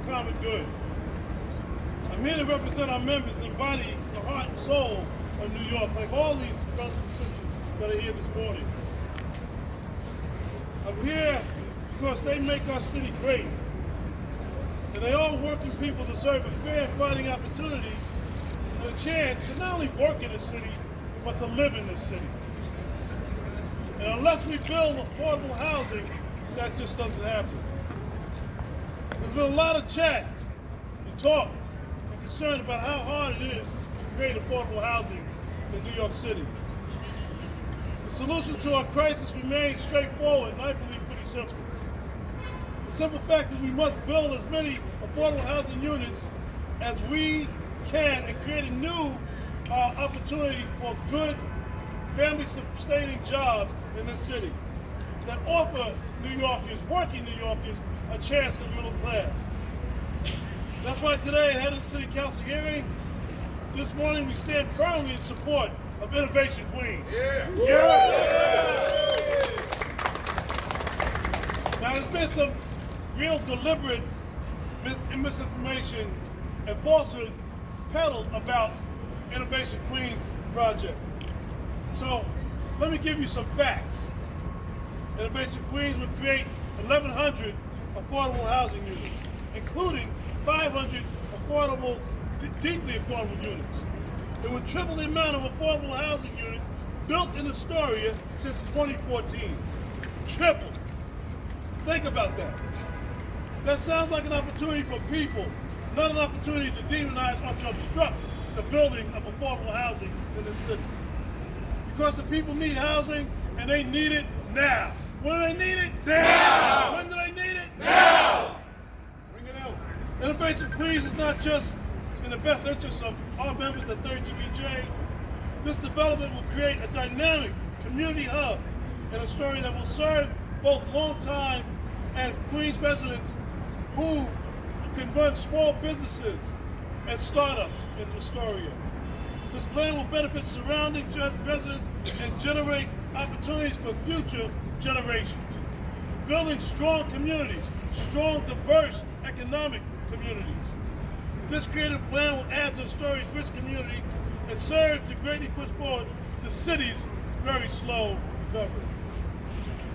common good. I'm here to represent our members and embody the heart and soul of New York, like all these brothers and sisters that are here this morning. I'm here because they make our city great. And they all working people deserve a fair fighting opportunity and a chance to not only work in the city, but to live in the city. And unless we build affordable housing, that just doesn't happen. There's been a lot of chat and talk and concern about how hard it is to create affordable housing in New York City. The solution to our crisis remains straightforward and I believe pretty simple. The simple fact is we must build as many affordable housing units as we can and create a new opportunity for good family-sustaining jobs in this city that offer New Yorkers, working New Yorkers, a chance in the middle class. That's why today, ahead of the City Council hearing, this morning we stand firmly in support of Innovation Queens. Now there's been some real deliberate misinformation and falsehood peddled about Innovation Queens project. So let me give you some facts. Innovation Queens would create 1,100 affordable housing units, including 500 affordable, deeply affordable units. It would triple the amount of affordable housing units built in Astoria since 2014. Triple. Think about that. That sounds like an opportunity for people, not an opportunity to demonize or to obstruct the building of affordable housing in this city. Because the people need housing and they need it now. When do they need it? Now! When do they need it? Now! Bring it out. Innovation Queens is not just in the best interest of our members at 3rd GBJ. This development will create a dynamic community hub in Astoria that will serve both long-time and Queens residents who can run small businesses and startups in Astoria. This plan will benefit surrounding residents and generate opportunities for future generations. Building strong communities, strong, diverse economic communities. This creative plan will add to Astoria's rich community and serve to greatly push forward the city's very slow recovery.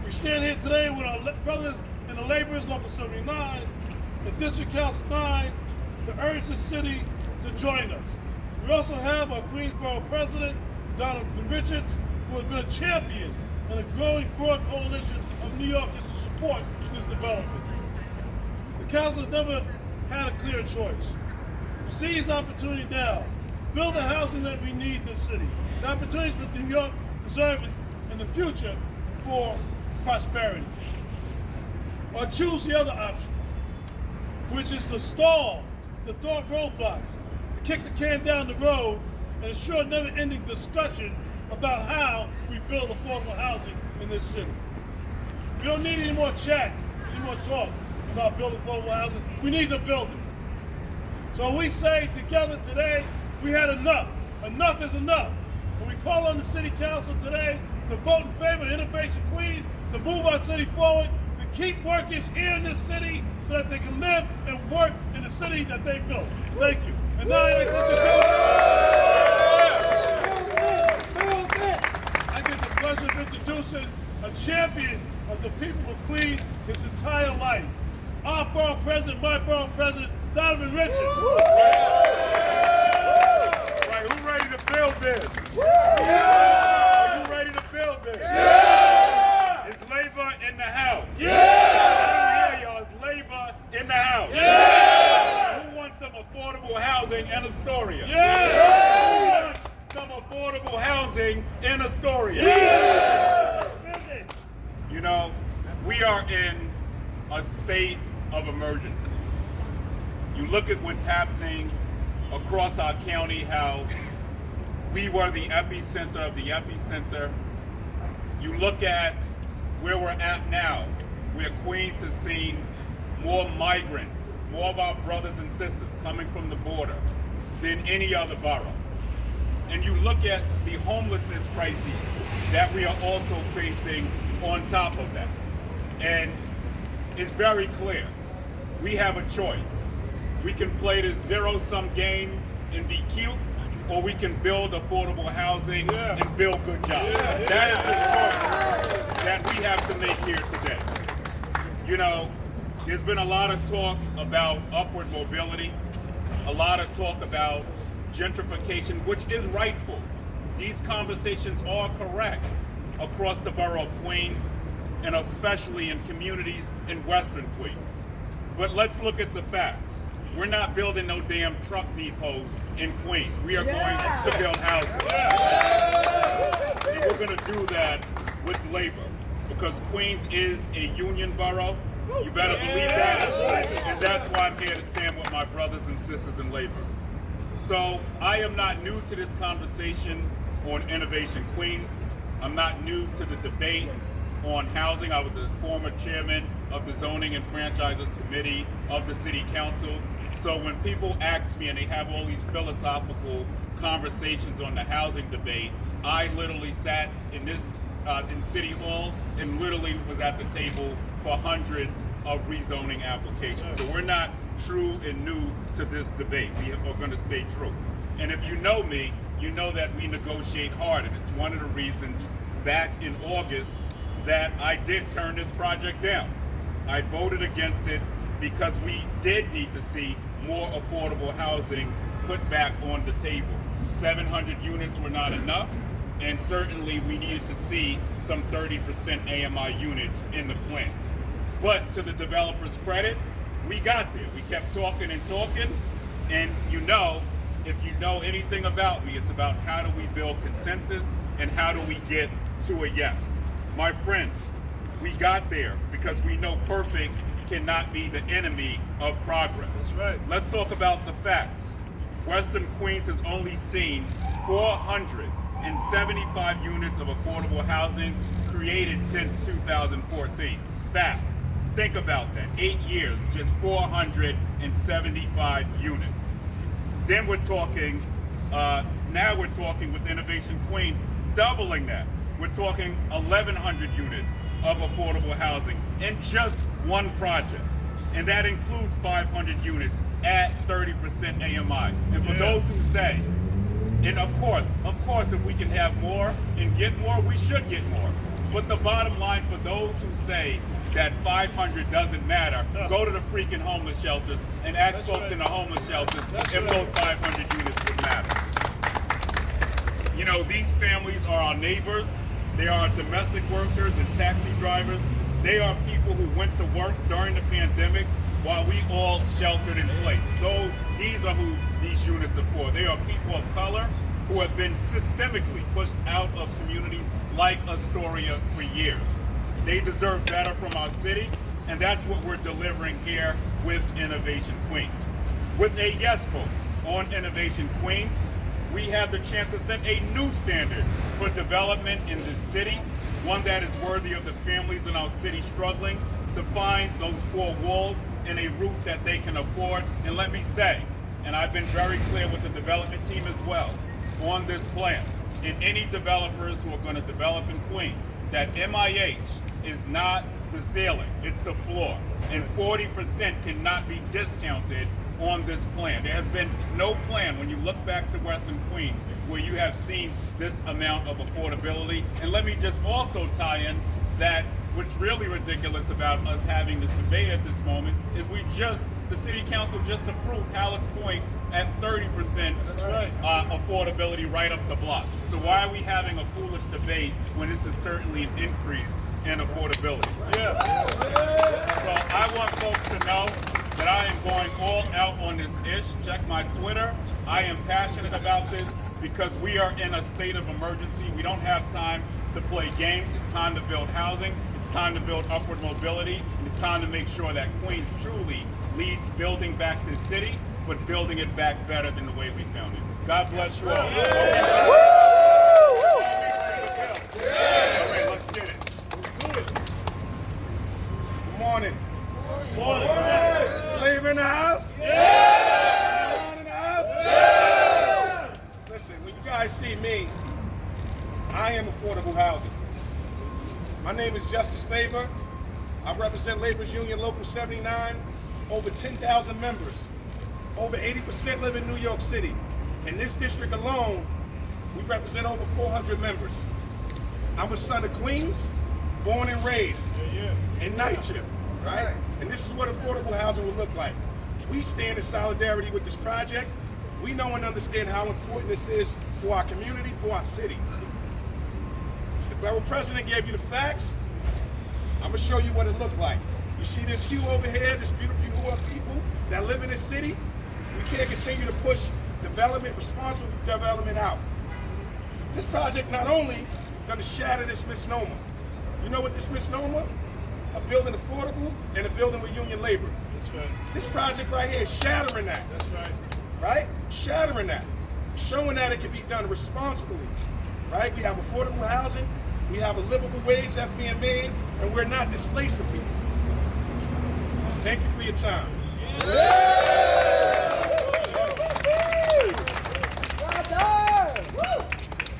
We stand here today with our brothers in the laborers, Local 79, and District Council 9, to urge the city to join us. We also have our Queensboro President, Donovan Richards, who has been a champion in a growing broad coalition of New Yorkers to support this development. The council has never had a clear choice. Seize opportunity now. Build the housing that we need in this city. The opportunities that New York deserves in the future for prosperity. Or choose the other option, which is to stall, to throw roadblocks, to kick the can down the road, and ensure never-ending discussion about how we build affordable housing in this city. We don't need any more chat, any more talk about building affordable housing. We need to build it. So we say together today, we had enough. Enough is enough. And we call on the City Council today to vote in favor of Innovation Queens, to move our city forward, to keep workers here in this city so that they can live and work in the city that they built. Thank you. And now I get the pleasure of introducing a champion of the people of Queens his entire life. Our borough president, my borough president, Donovan Richards. Right, who ready to build this? Are you ready to build this? Is labor in the house? I don't hear y'all. Is labor in the house? Who wants some affordable housing in Astoria? Who wants some affordable housing in Astoria? You know, we are in a state of emergency. You look at what's happening across our county, how we were the epicenter of the epicenter. You look at where we're at now, where Queens has seen more migrants, more of our brothers and sisters coming from the border than any other borough. And you look at the homelessness crises that we are also facing on top of that. And it's very clear, we have a choice. We can play this zero-sum game and be cute, or we can build affordable housing and build good jobs. That is the choice that we have to make here today. You know, there's been a lot of talk about upward mobility, a lot of talk about gentrification, which is rightful. These conversations are correct across the borough of Queens, and especially in communities in Western Queens. But let's look at the facts. We're not building no damn truck depots in Queens. We are going to build housing. And we're going to do that with labor, because Queens is a union borough. You better believe that. And that's why I'm here to stand with my brothers and sisters in labor. So I am not new to this conversation on Innovation Queens. I'm not new to the debate on housing. I was the former chairman of the Zoning and Franchises Committee of the City Council. So when people ask me and they have all these philosophical conversations on the housing debate, I literally sat in City Hall and literally was at the table for hundreds of rezoning applications. So we're not true and new to this debate. We are going to stay true. And if you know me, you know that we negotiate hard, and it's one of the reasons back in August that I did turn this project down. I voted against it because we did need to see more affordable housing put back on the table. 700 units were not enough, and certainly we needed to see some 30% AMI units in the plan. But to the developers' credit, we got there. We kept talking and talking, and you know, if you know anything about me, it's about how do we build consensus and how do we get to a yes. My friends, we got there because we know perfect cannot be the enemy of progress. That's right. Let's talk about the facts. Western Queens has only seen 475 units of affordable housing created since 2014. Fact. Think about that. 8 years, just 475 units. Then we're talking, now we're talking with Innovation Queens, doubling that. We're talking 1,100 units of affordable housing in just one project. And that includes 500 units at 30% AMI. And for those who say, and of course, if we can have more and get more, we should get more. But the bottom line for those who say that 500 doesn't matter, go to the freaking homeless shelters and ask folks in the homeless shelters if those 500 units would matter. You know, these families are our neighbors. They are domestic workers and taxi drivers. They are people who went to work during the pandemic while we all sheltered in place. These are who these units are for. They are people of color who have been systemically pushed out of communities like Astoria for years. They deserve better from our city, and that's what we're delivering here with Innovation Queens. With a yes vote on Innovation Queens, we have the chance to set a new standard for development in this city, one that is worthy of the families in our city struggling to find those four walls and a roof that they can afford. And let me say, and I've been very clear with the development team as well on this plan, and any developers who are going to develop in Queens, that MIH is not the ceiling, it's the floor. And 40% cannot be discounted on this plan. There has been no plan, when you look back to Western Queens, where you have seen this amount of affordability. And let me just also tie in that what's really ridiculous about us having this debate at this moment is the city council just approved Hallett's Point at 30% affordability right up the block. So why are we having a foolish debate when this is certainly an increase in affordability? So I want folks to know that I am going all out on this ish. Check my Twitter. I am passionate about this because we are in a state of emergency. We don't have time to play games. It's time to build housing. It's time to build upward mobility. And it's time to make sure that Queens truly leads building back this city, but building it back better than the way we found it. God bless you all. All right, let's get it. Let's do it. Good morning. Good morning. Labor in the house? Yeah! In the house? Yeah! Listen, when you guys see me, I am affordable housing. My name is Justice Favor. I represent Labor's Union Local 79, over 10,000 members. over 80% live in New York City. In this district alone, we represent over 400 members. I'm a son of Queens, born and raised in NYCHA, right? And this is what affordable housing will look like. We stand in solidarity with this project. We know and understand how important this is for our community, for our city. The borough president gave you the facts. I'm gonna show you what it looked like. You see this hue over here, this beautiful hue of people that live in this city? We can't continue to push development, responsible development out. This project not only gonna shatter this misnomer. You know what this misnomer? A building affordable and a building with union labor. That's right. This project right here is shattering that. That's right. Right? Shattering that. Showing that it can be done responsibly. Right? We have affordable housing, we have a livable wage that's being made, and we're not displacing people. Thank you for your time.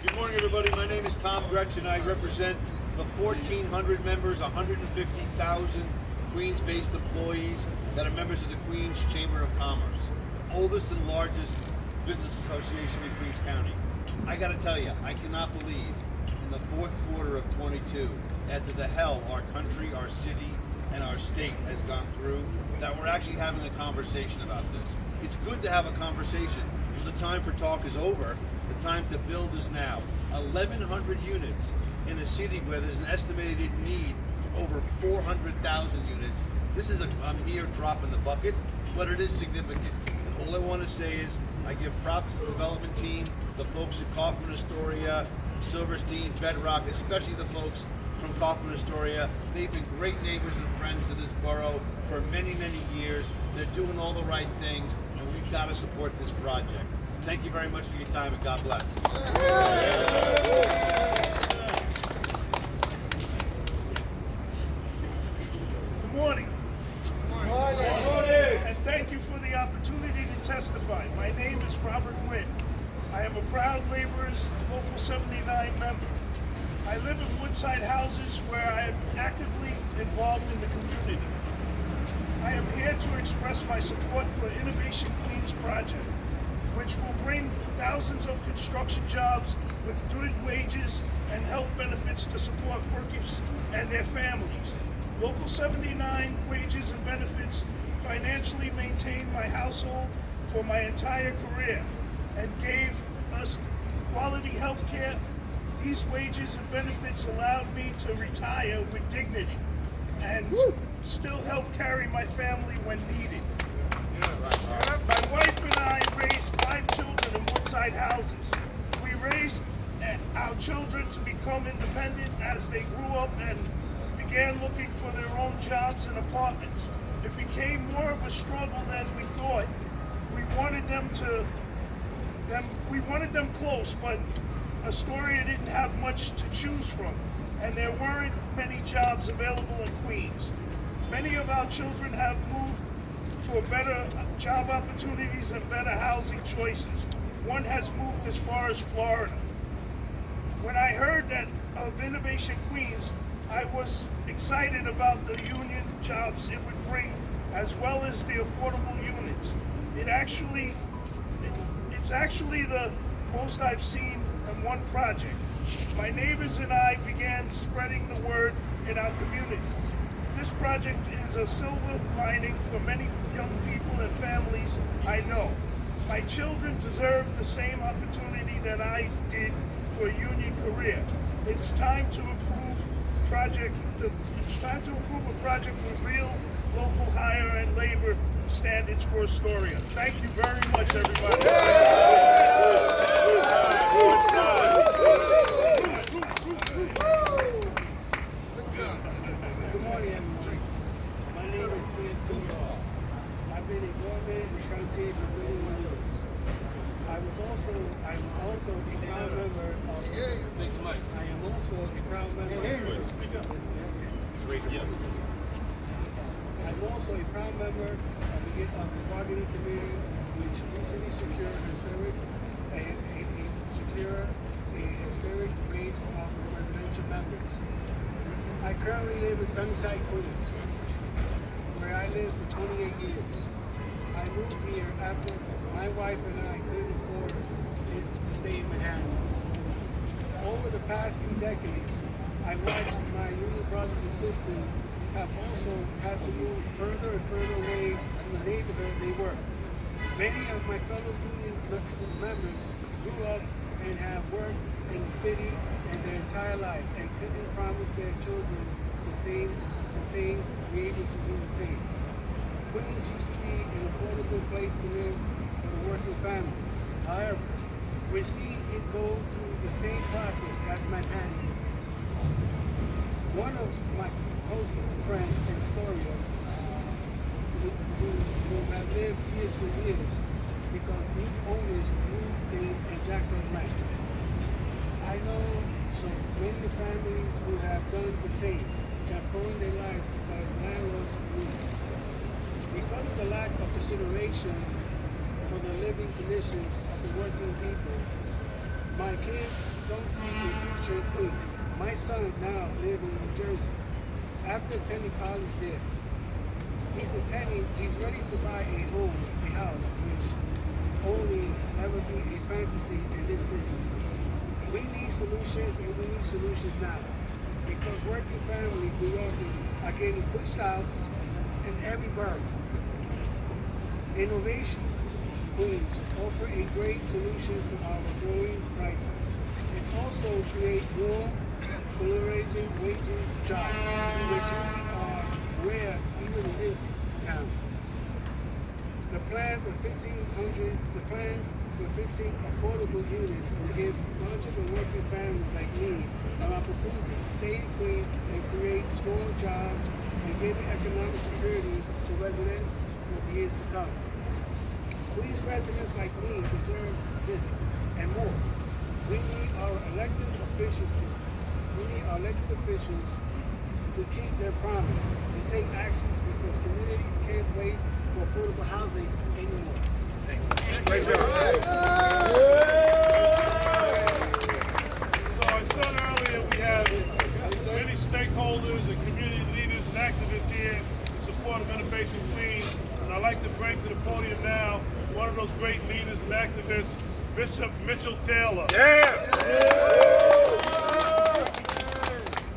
Good morning, everybody. My name is Tom Gretchen. I represent the 1,400 members, 150,000 Queens-based employees that are members of the Queens Chamber of Commerce, the oldest and largest business association in Queens County. I got to tell you, I cannot believe in the fourth quarter of 22, after the hell our country, our city, and our state has gone through, that we're actually having a conversation about this. It's good to have a conversation. The time for talk is over. The time to build is now. 1,100 units in a city where there's an estimated need for over 400,000 units. This is a mere drop in the bucket, but it is significant. And all I want to say is I give props to the development team, the folks at Kaufman Astoria, Silverstein, Bedrock, especially the folks from Kaufman Astoria. They've been great neighbors and friends to this borough for many, many years. They're doing all the right things, and we've got to support this project. Thank you very much for your time, and God bless. Good morning. And thank you for the opportunity to testify. My name is Robert Wynn. I am a proud Laborers Local 79 member. I live in Woodside Houses where I am actively involved in the community. I am here to express my support for Innovation Queens project, which will bring thousands of construction jobs with good wages and health benefits to support workers and their families. Local 79 wages and benefits financially maintained my household for my entire career and gave us quality health care. These wages and benefits allowed me to retire with dignity and still help carry my family when needed. My wife and I raised 5 children in Woodside Houses. We raised our children to become independent as they grew up and began looking for their own jobs and apartments. It became more of a struggle than we thought. We wanted them close, but Astoria didn't have much to choose from, and there weren't many jobs available in Queens. Many of our children have moved for better job opportunities and better housing choices. One has moved as far as Florida. When I heard that of Innovation Queens, I was excited about the union jobs it would bring, as well as the affordable units. It's actually the most I've seen in one project. My neighbors and I began spreading the word in our community. This project is a silver lining for many young people and families I know. My children deserve the same opportunity that I did for a union career. It's time to approve a project with real local hire and labor standards for Astoria. Thank you very much, everybody. Good morning, everyone. My name is Felix Gomez. I've been a doorman in the council for 31 years. I'm also a proud member of. I am also a proud member. Speak up. I'm also a proud member of the bargaining committee, which recently secured a historic raise for our residential members. I currently live in Sunnyside, Queens, where I lived for 28 years. I I moved here after my wife and I couldn't afford to stay in Manhattan. Over the past few decades, I watched my union brothers and sisters have also had to move further and further away from the neighborhood they work. Many of my fellow union members grew up and have worked in the city and their entire life and couldn't promise their children the same, be able to do the same. Queens used to be an affordable place to live for the working families. However, we see it go through the same process as Manhattan. One of my closest friends in Astoria who have lived years for years because new owners moved in and jacked up rent. I know so many families who have done the same, transforming their lives because landlords moved. Because of the lack of consideration for the living conditions of the working people, my kids don't see a future in Queens. My son now lives in New Jersey. After attending college there, he's ready to buy a home, a house, which only ever be a fantasy in this city. We need solutions, and we need solutions now. Because working families, New Yorkers, are getting pushed out in every borough. Innovation Queens offer a great solutions to our growing crisis. It's also create more polarizing wages jobs, which we are rare even in this town. The plan for 15 affordable units will give budget and working families like me an opportunity to stay in Queens and create strong jobs and give economic security to residents for the years to come. Queens residents like me deserve this and more. We need our elected officials to keep their promise and take actions because communities can't wait for affordable housing anymore. Thank you. Great job. So I said earlier, we have many stakeholders and community leaders and activists here in support of Innovation Queens. And I'd like to bring to the podium now one of those great leaders and activists, Bishop Mitchell Taylor.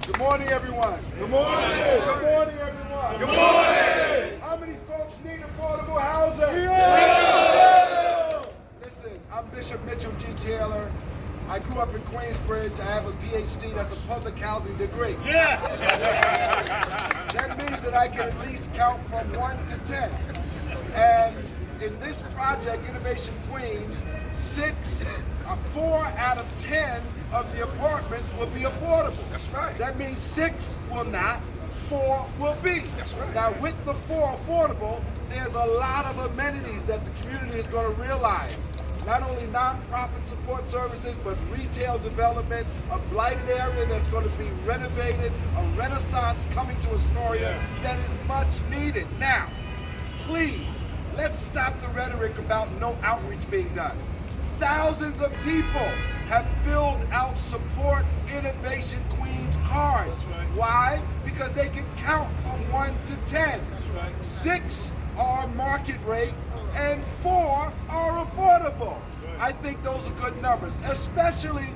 Good morning, everyone. Good morning. Good morning, everyone. Good morning. How many folks need affordable housing? Yeah. Listen, I'm Bishop Mitchell G. Taylor. I grew up in Queensbridge. I have a PhD. That's a public housing degree. Yeah. That means that I can at least count from 1 to 10. And in this project, Innovation Queens, 4 out of 10 of the apartments will be affordable. That's right. That means 6 will not, 4 will be. That's right. Now with the 4 affordable, there's a lot of amenities that the community is going to realize. Not only nonprofit support services, but retail development, a blighted area that's going to be renovated, a renaissance coming to Astoria that is much needed. Now, please, let's stop the rhetoric about no outreach being done. Thousands of people have filled out support Innovation Queens cards. right. Why? Because they can count from 1 to 10. right. 6 are market rate and 4 are affordable. I think those are good numbers, especially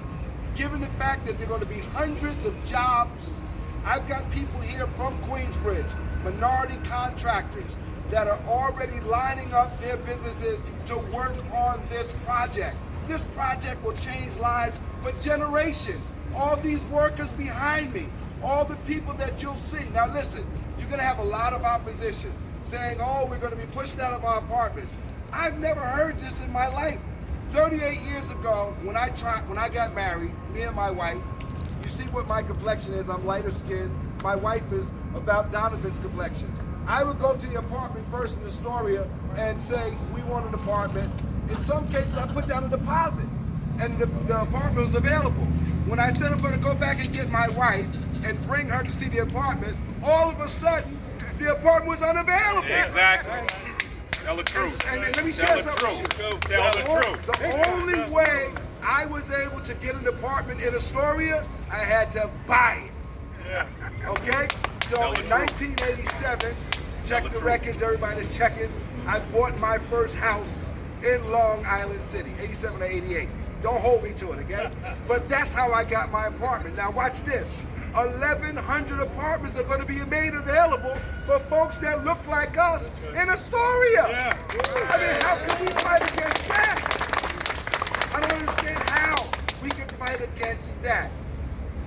given the fact that there are going to be hundreds of jobs. I've got people here from Queensbridge, minority contractors, that are already lining up their businesses to work on this project. This project will change lives for generations. All these workers behind me, all the people that you'll see. Now listen, you're gonna have a lot of opposition saying, oh, we're gonna be pushed out of our apartments. I've never heard this in my life. 38 years ago, when I got married, me and my wife, you see what my complexion is, I'm lighter skinned. My wife is about Donovan's complexion. I would go to the apartment first in Astoria and say, we want an apartment. In some cases, I put down a deposit and the apartment was available. When I said I'm gonna go back and get my wife and bring her to see the apartment, all of a sudden, the apartment was unavailable. Exactly. Tell the truth. And let me share Tell the something with you. truth. Tell the truth. The only way I was able to get an apartment in Astoria, I had to buy it. Okay? So Tell the in truth. 1987, check the records, everybody's checking. I bought my first house in Long Island City, 87 or 88. Don't hold me to it, okay? But that's how I got my apartment. Now watch this. 1,100 apartments are going to be made available for folks that look like us in Astoria. Yeah. I mean, how can we fight against that? I don't understand how we can fight against that.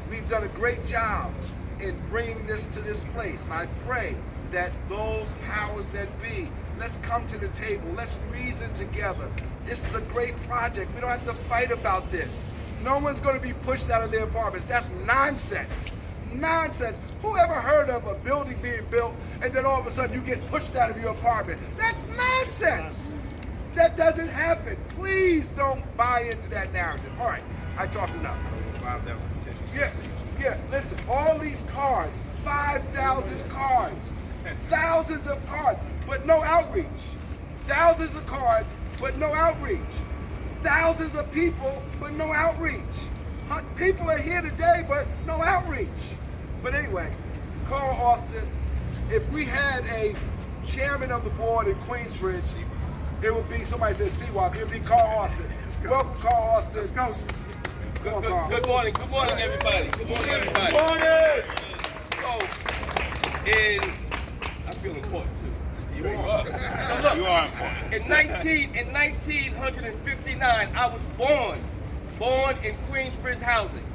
We've done a great job in bringing this to this place, and I pray that those powers that be, let's come to the table, let's reason together. This is a great project. We don't have to fight about this. No one's going to be pushed out of their apartments. That's nonsense. Nonsense. Who ever heard of a building being built and then all of a sudden you get pushed out of your apartment? That's nonsense. That doesn't happen. Please don't buy into that narrative. All right, I talked enough. Yeah, listen, all these cards, 5,000 cards, thousands of cards, but no outreach. Thousands of cards, but no outreach. Thousands of people, but no outreach. People are here today, but no outreach. But anyway, Carl Austin, if we had a chairman of the board in Queensbridge, it would be, somebody said Seawalk, it would be Carl Austin. Welcome, Carl Austin. Come on, Carl. Good morning, everybody. Good morning, everybody. Good morning. So, I feel important too. You are. So look, You are important. in 1959, I was born in Queensbridge housing.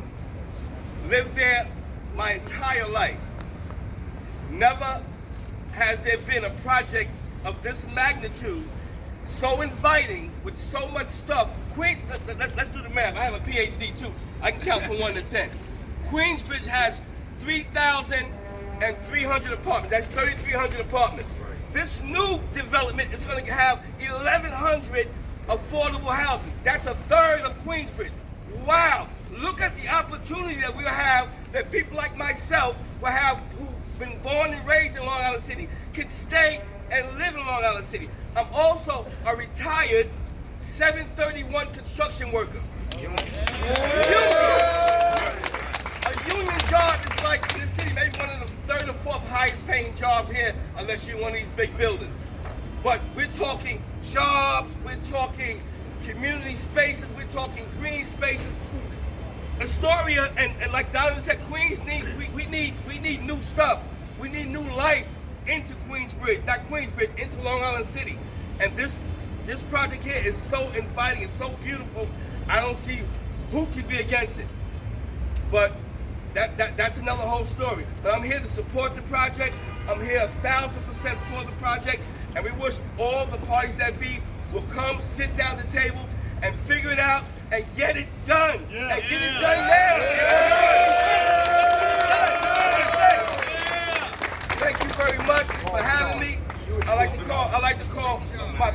Lived there my entire life. Never has there been a project of this magnitude, so inviting, with so much stuff. Let's do the math. I have a PhD too. I can count from 1 to 10. Queensbridge has 3,300 apartments. That's 3,300 apartments. This new development is going to have 1,100 affordable housing. That's a third of Queensbridge. Wow! Look at the opportunity that we'll have, that people like myself will have, who've been born and raised in Long Island City, can stay and live in Long Island City. I'm also a retired 731 construction worker. A union job is like in the city, maybe one of the third or fourth highest paying jobs here, unless you're in one of these big buildings. But we're talking jobs, we're talking community spaces, we're talking green spaces. Astoria and like Donovan said, Queens we need new stuff. We need new life into Queensbridge, not Queensbridge, into Long Island City. And this project here is so inviting, it's so beautiful. I don't see who could be against it. But that's another whole story. But I'm here to support the project. I'm here 1,000% for the project. And we wish all the parties that be will come, sit down at the table, and figure it out and get it done. And get it done now. Thank you very much for having me. I like to call my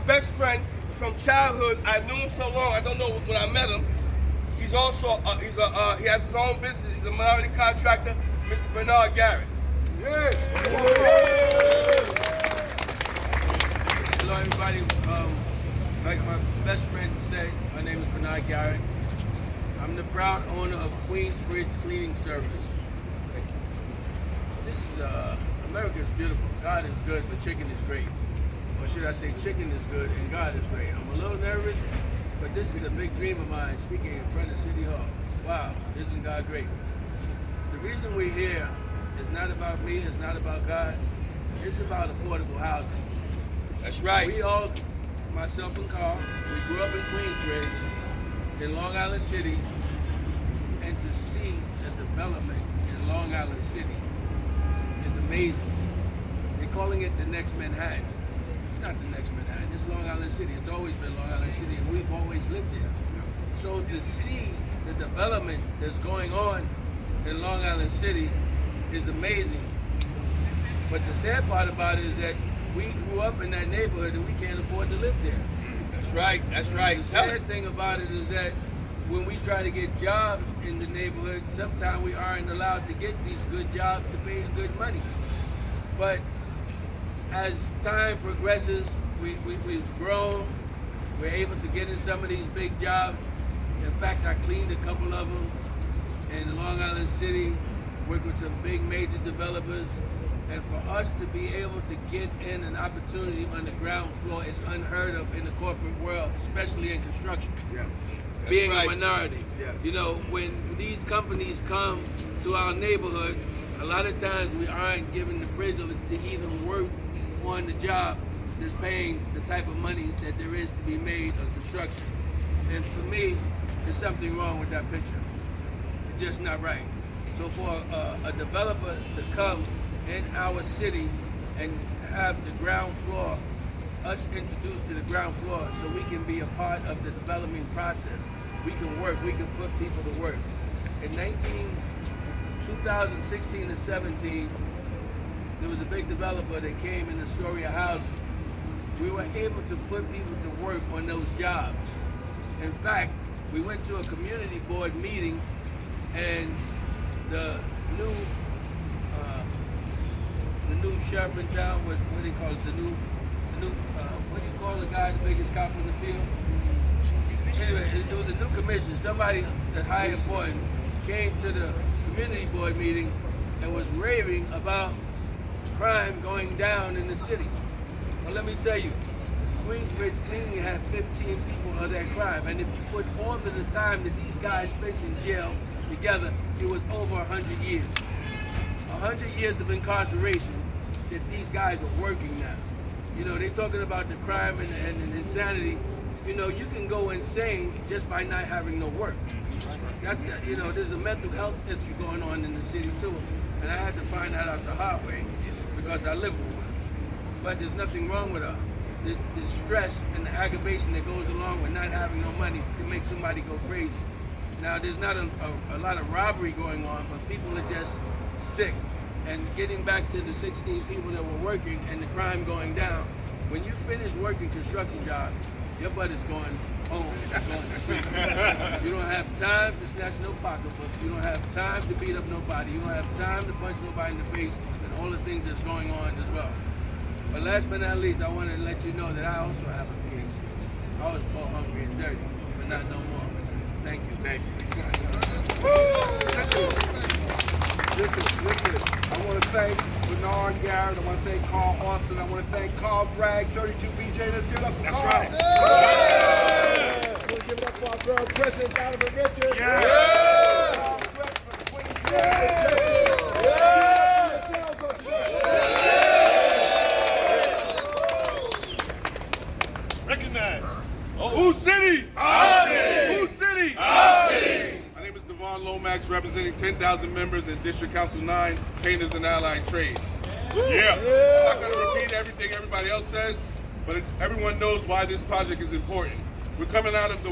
best friend from childhood. I knew him so long. I don't know when I met him. He's also he has his own business. He's a minority contractor, Mr. Bernard Garrett. Hello, everybody. Like my best friend said, my name is Bernard Garrett. I'm the proud owner of Queensbridge Cleaning Service. This is America is beautiful. God is good, but chicken is great. Or should I say, chicken is good and God is great. I'm a little nervous, but this is a big dream of mine, speaking in front of City Hall. Wow, isn't God great? The reason we're here is not about me, it's not about God. It's about affordable housing. That's right. We all, myself and Carl, we grew up in Queensbridge, in Long Island City, and to see the development in Long Island City is amazing. They're calling it the next Manhattan. It's not the next Manhattan, it's Long Island City. It's always been Long Island City, and we've always lived there. So to see the development that's going on in Long Island City is amazing. But the sad part about it is that we grew up in that neighborhood and we can't afford to live there. That's right. That's right. The sad thing about it is that when we try to get jobs in the neighborhood, sometimes we aren't allowed to get these good jobs to pay good money. But as time progresses, we've grown. We're able to get in some of these big jobs. In fact, I cleaned a couple of them in Long Island City, worked with some big major developers, And for us to be able to get in an opportunity on the ground floor is unheard of in the corporate world, especially in construction. Yes. Being right. a minority. Yes. You know, when these companies come to our neighborhood, a lot of times we aren't given the privilege to even work on the job that's paying the type of money that there is to be made on construction. And for me, there's something wrong with that picture. It's just not right. So for a developer to come in our city and have the ground floor, us introduced to the ground floor so we can be a part of the development process. We can work, we can put people to work. In 2016 to 17, there was a big developer that came in Astoria housing. We were able to put people to work on those jobs. In fact, we went to a community board meeting and the new sheriff in town, what do you call it? The new what do you call the guy, the biggest cop in the field? Anyway, it was a new commission. Somebody that high important came to the community board meeting and was raving about crime going down in the city. Well, let me tell you, Queensbridge clearly had 15 people of that crime, and if you put all of the time that these guys spent in jail together, it was over 100 years. 100 years of incarceration that these guys are working now. You know, they're talking about the crime and insanity. You know, you can go insane just by not having no work. You know, there's a mental health issue going on in the city too, and I had to find that out the hard way because I live with one. But there's nothing wrong with her. The stress and the aggravation that goes along with not having no money can make somebody go crazy. Now, there's not a lot of robbery going on, but people are just sick. And getting back to the 16 people that were working and the crime going down, when you finish working construction job, your butt is going home, going to sleep. You don't have time to snatch no pocketbooks. You don't have time to beat up nobody. You don't have time to punch nobody in the face and all the things that's going on as well. But last but not least, I wanted to let you know that I also have a PhD. I was both hungry and dirty, but not no more. Thank you. Thank you. Listen. I want to thank Bernard Garrett. I want to thank Carl Austin. I want to thank Carl Bragg, 32BJ. Let's give it up for Carl. right. Yeah. We'll give it up for our girl President Donovan Richards. Yeah. Carl Bragg from the Queens Chamber of Justice. Recognize. Whose city? Our city. Whose city? Our city. My name is Devon Lomax, representing 10,000 members in District Council 9, Painters and Allied Trades. Yeah. I'm not going to repeat everything everybody else says, but everyone knows why this project is important. We're coming out of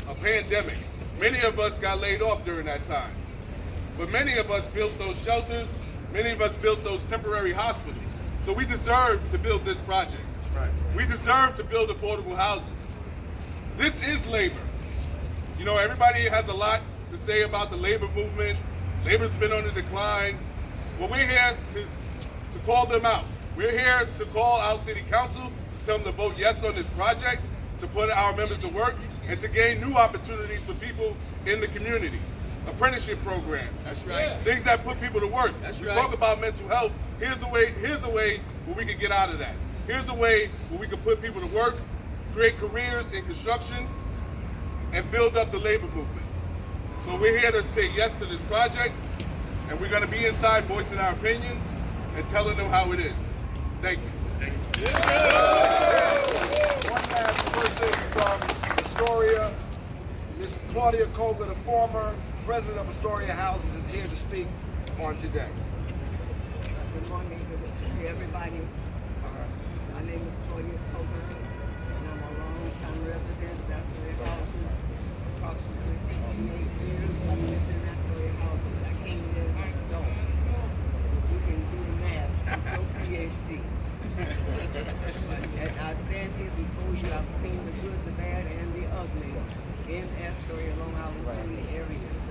a pandemic. Many of us got laid off during that time. But many of us built those shelters. Many of us built those temporary hospitals. So we deserve to build this project. That's right. We deserve to build affordable housing. This is labor. You know, everybody has a lot to say about the labor movement. Labor's been on the decline. Well, we're here to call them out. We're here to call our city council, to tell them to vote yes on this project, to put our members to work, and to gain new opportunities for people in the community. Apprenticeship programs. That's right. Things that put people to work. That's we right. talk about mental health. Here's a way where we can get out of that. Here's a way where we can put people to work, create careers in construction, and build up the labor movement. So we're here to say yes to this project, and we're going to be inside voicing our opinions and telling them how it is. Thank you. One last person from Astoria, Ms. Claudia Koga, the former president of Astoria Houses, is here to speak on today. Good morning to everybody. My name is Claudia Coker, and I'm a long-time resident of Astoria Houses. Approximately 68 years I've lived in Astoria Houses. I came there as an adult. So you can do the math. No PhD. And I stand here before you. I've seen the good, the bad, and the ugly in Astoria, Long Island City areas.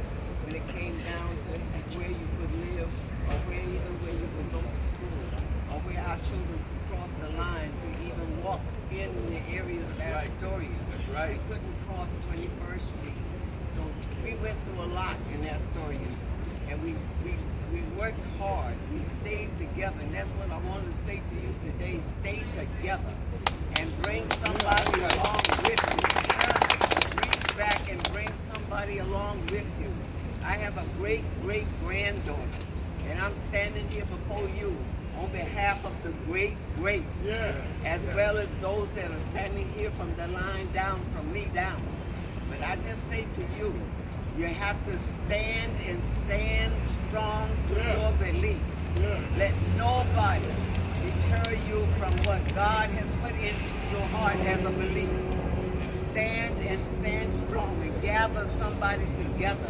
When it came down to where you could live, or where you could go to school, or where our children could cross the line to even walk in the areas of Astoria. That's right. We couldn't cross 21st Street. So we went through a lot in Astoria, and we We worked hard. We stayed together. And that's what I wanted to say to you today. Stay together and bring somebody along with you. Reach back and bring somebody along with you. I have a great-great-granddaughter, and I'm standing here before you on behalf of the great-greats, as well as those that are standing here from the line down, from me down. But I just say to you, you have to stand and stand strong to your beliefs. Let nobody deter you from what God has put into your heart as a believer. Stand and stand strong and gather somebody together.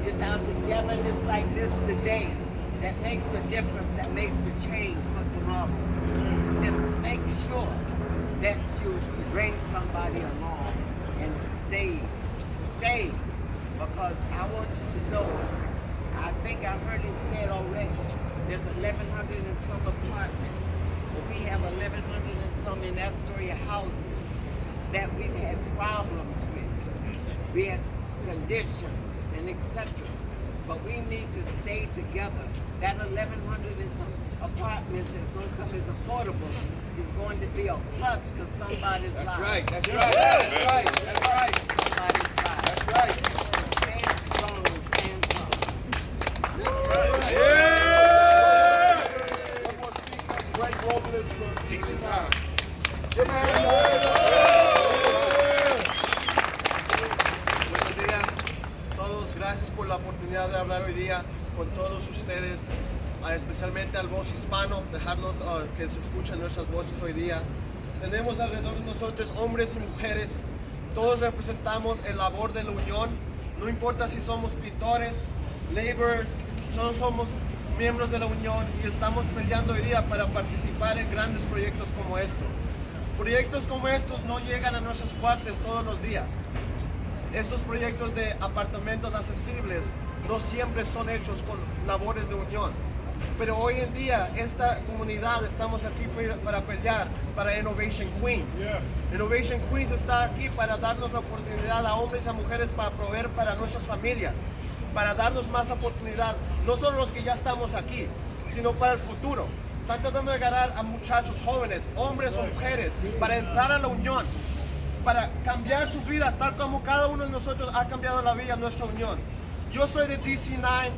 It's our togetherness like this today that makes a difference, that makes the change for tomorrow. Just make sure that you bring somebody along and stay. Because I want you to know, I think I've heard it said already, there's 1,100 and some apartments. But we have 1,100 and some in Astoria houses that we've had problems with. We had conditions and etc. But we need to stay together. That 1,100 and some apartments that's going to come as affordable is going to be a plus to somebody's life. That's right. That's right. That's right. Somebody's life. That's right. Stand strong and stand firm. One more speaker, Greg Robles from DC9. Give me a hand. Buenos días a todos, gracias por la oportunidad de hablar hoy día con todos ustedes, especialmente al voz hispano, dejarnos que se escuchen nuestras voces hoy día. Tenemos alrededor de nosotros hombres y mujeres, todos representamos el labor de la unión, no importa si somos pintores, laborers, todos somos miembros de la unión y estamos peleando hoy día para participar en grandes proyectos como estos. Proyectos como estos no llegan a nuestras puertas todos los días. Estos proyectos de apartamentos accesibles no siempre son hechos con labores de unión. Pero hoy en día, esta comunidad estamos aquí para pelear para Innovation Queens. Innovation Queens está aquí para darnos la oportunidad a hombres y a mujeres para proveer para nuestras familias, para darnos más oportunidad, no solo los que ya estamos aquí, sino para el futuro. Están tratando de ganar a muchachos jóvenes, hombres o mujeres, para entrar a la unión, para cambiar sus vidas, tal como cada uno de nosotros ha cambiado la vida en nuestra unión. Yo soy de DC9,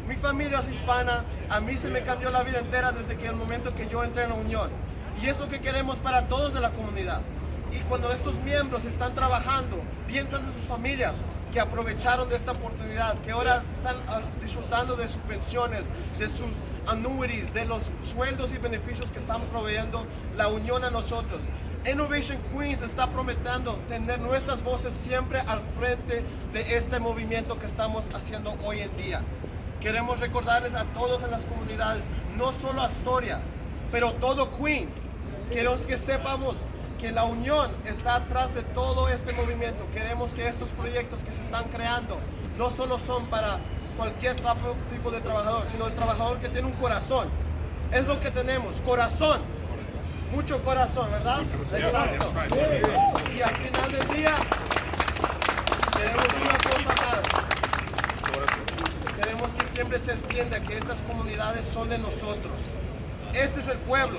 mi familia es hispana, a mí se me cambió la vida entera desde que el momento que yo entré en la unión. Y es lo que queremos para todos de la comunidad. Y cuando estos miembros están trabajando, piensan en sus familias que aprovecharon de esta oportunidad, que ahora están disfrutando de sus pensiones, de sus annuities, de los sueldos y beneficios que están proveyendo la unión a nosotros. Innovation Queens está prometiendo tener nuestras voces siempre al frente de este movimiento que estamos haciendo hoy en día. Queremos recordarles a todos en las comunidades, no solo Astoria, pero todo Queens. Queremos que sepamos que la unión está atrás de todo este movimiento. Queremos que estos proyectos que se están creando no solo son para cualquier tipo de trabajador, sino el trabajador que tiene un corazón. Es lo que tenemos, corazón. Mucho corazón, ¿verdad? Exacto. Y al final del día, tenemos una cosa más. Queremos que siempre se entienda que estas comunidades son de nosotros. Este es el pueblo.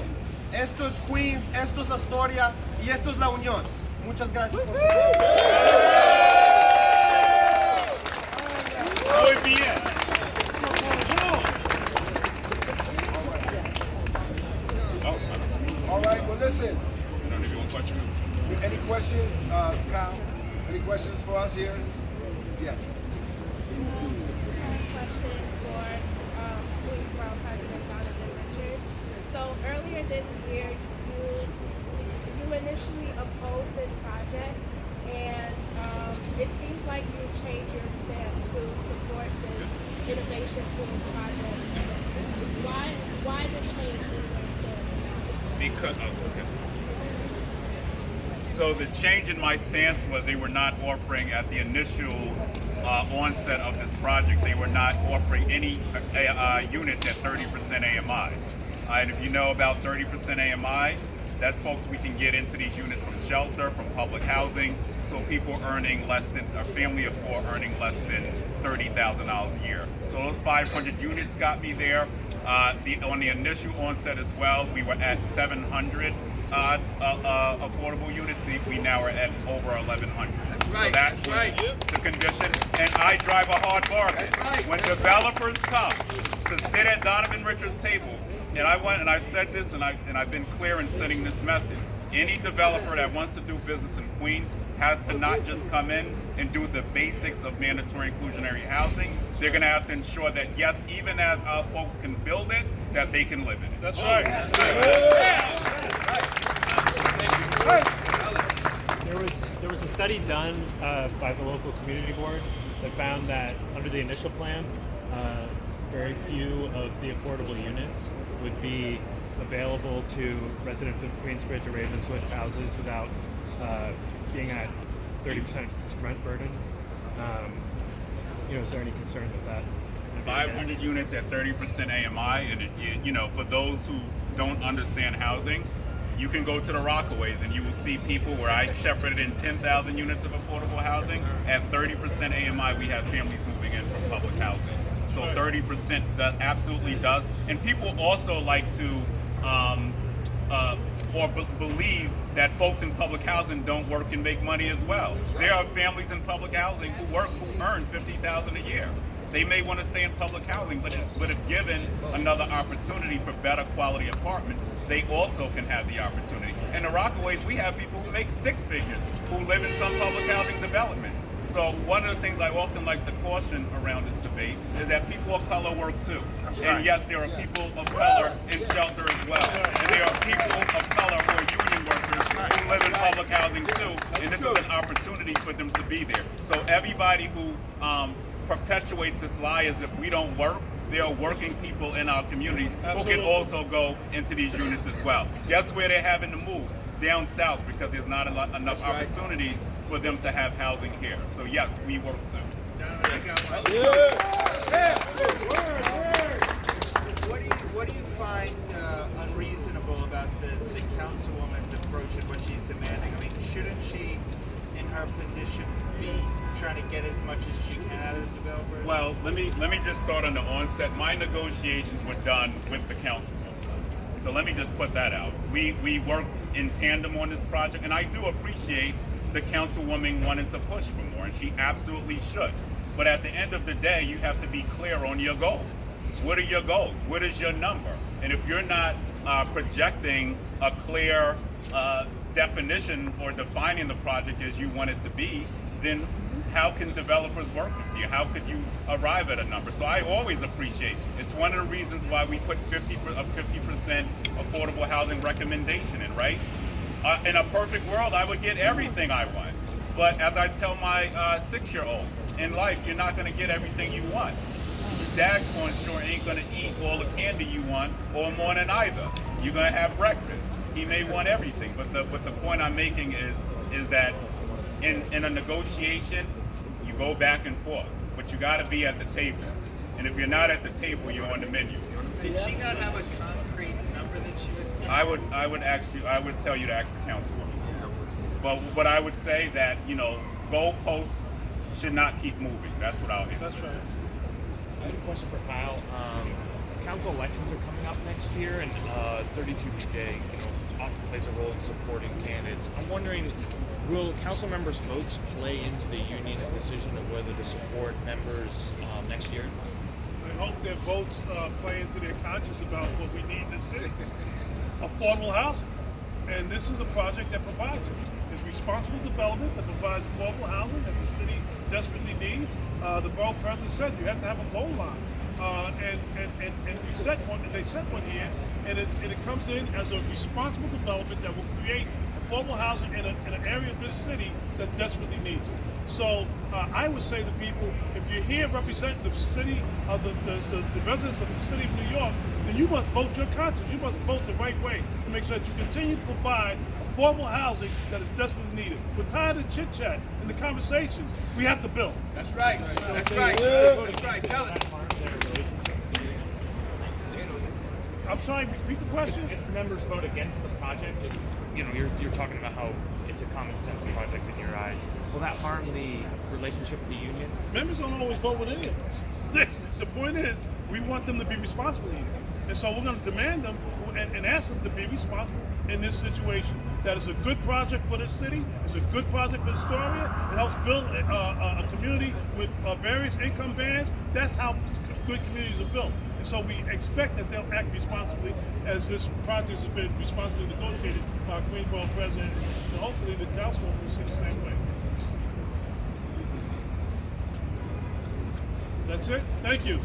Esto es Queens, esto es Astoria y esto es la unión. Muchas gracias por su tiempo. Muy bien. All right, well listen. Any questions, Kyle? Any questions for us here? Yes. Question for Queensboro President Donovan Richards. So earlier this year, you initially opposed this project, and it seems like you changed your stance to support this Innovation Queens project. Why the change in your stance now? Because okay. So the change in my stance was they were not offering at the initial onset of this project, they were not offering any units at 30% AMI. And if you know about 30% AMI, that's folks we can get into these units from shelter, from public housing, so people earning less than, a family of four earning less than $30,000 a year. So those 500 units got me there. On the initial onset as well, we were at 700 affordable units. We now are at over 1,100. That's right. So that's right. The condition. And I drive a hard bargain. That's right. When developers come to sit at Donovan Richards' table, and I went and I said this, and I've been clear in sending this message. Any developer that wants to do business in Queens has to not just come in and do the basics of mandatory inclusionary housing. They're going to have to ensure that, yes, even as our folks can build it, that they can live in it. That's right. There was a study done by the local community board that found that under the initial plan, very few of the affordable units would be available to residents of Queensbridge or Ravenswood houses without being at 30% rent burden. Is there any concern with that? 500 units at 30% AMI, and for those who don't understand housing, you can go to the Rockaways and you will see people where I shepherded in 10,000 units of affordable housing. At 30% AMI, we have families moving in from public housing. So 30% absolutely does. And people also like to believe that folks in public housing don't work and make money as well. There are families in public housing who earn $50,000 a year. They may want to stay in public housing, but if given another opportunity for better quality apartments, they also can have the opportunity. In the Rockaways, we have people who make six figures who live in some public housing developments. So one of the things I often like to caution around this debate is that people of color work too. And yes, there are people of color in shelter as well. And there are people of color who are union workers who live in public housing too. And this is an opportunity for them to be there. So everybody who perpetuates this lie as if we don't work, there are working people in our communities who can also go into these units as well. Guess where they're having to move? Down south, because there's not enough opportunities for them to have housing here. So yes, we work too. What do you find unreasonable about the councilwoman's approach and what she's demanding? I mean, shouldn't she, in her position, be trying to get as much as she can out of the developers? Well, let me just start on the onset. My negotiations were done with the council. So let me just put that out. We work in tandem on this project, and I do appreciate the councilwoman wanting to push for more, and she absolutely should. But at the end of the day, you have to be clear on your goals. What are your goals? What is your number? And if you're not projecting a clear definition or defining the project as you want it to be, then how can developers work with you? How could you arrive at a number? So I always appreciate, it's one of the reasons why we put a 50% affordable housing recommendation in, right? In a perfect world, I would get everything I want. But as I tell my 6-year-old, in life, you're not gonna get everything you want. Dad sure ain't gonna eat all the candy you want or more than either. You're gonna have breakfast. He may want everything, but the point I'm making is that in a negotiation, you go back and forth, but you gotta be at the table. And if you're not at the table, you're on the menu. Did she not have a concrete number that she was I would tell you to ask the councilwoman. But I would say that, goalposts should not keep moving. That's what I'll answer. That's right. I have a question for Kyle. Council elections are coming up next year, and 32BJ often plays a role in supporting candidates. I'm wondering, will council members' votes play into the union's decision of whether to support members next year? I hope their votes play into their conscience about what we need in the city. Affordable housing. And this is a project that provides it. It's responsible development that provides affordable housing that the city desperately needs. The borough president said you have to have a goal line. And we set one, they set one here, and it comes in as a responsible development that will create affordable housing in an area of this city that desperately needs it. So I would say to people, if you're here representing the city of the residents of the city of New York, then you must vote your conscience. You must vote the right way to make sure that you continue to provide affordable housing that is desperately needed. We're tired of chit chat and the conversations. We have to build. That's right. That's right. That's right. Tell it. I'm sorry, repeat the question. If members vote against the project, you're talking about how it's a common sense project in your eyes. Will that harm the relationship with the union? Members don't always vote with any of us. The point is, we want them to be responsible here. And so we're going to demand them and ask them to be responsible in this situation. That is a good project for this city. It's a good project for Astoria. It helps build a community with various income bands. That's how good communities are built. And so we expect that they'll act responsibly as this project has been responsibly negotiated by our Queensborough president. And hopefully the council will see the same way. That's it. Thank you.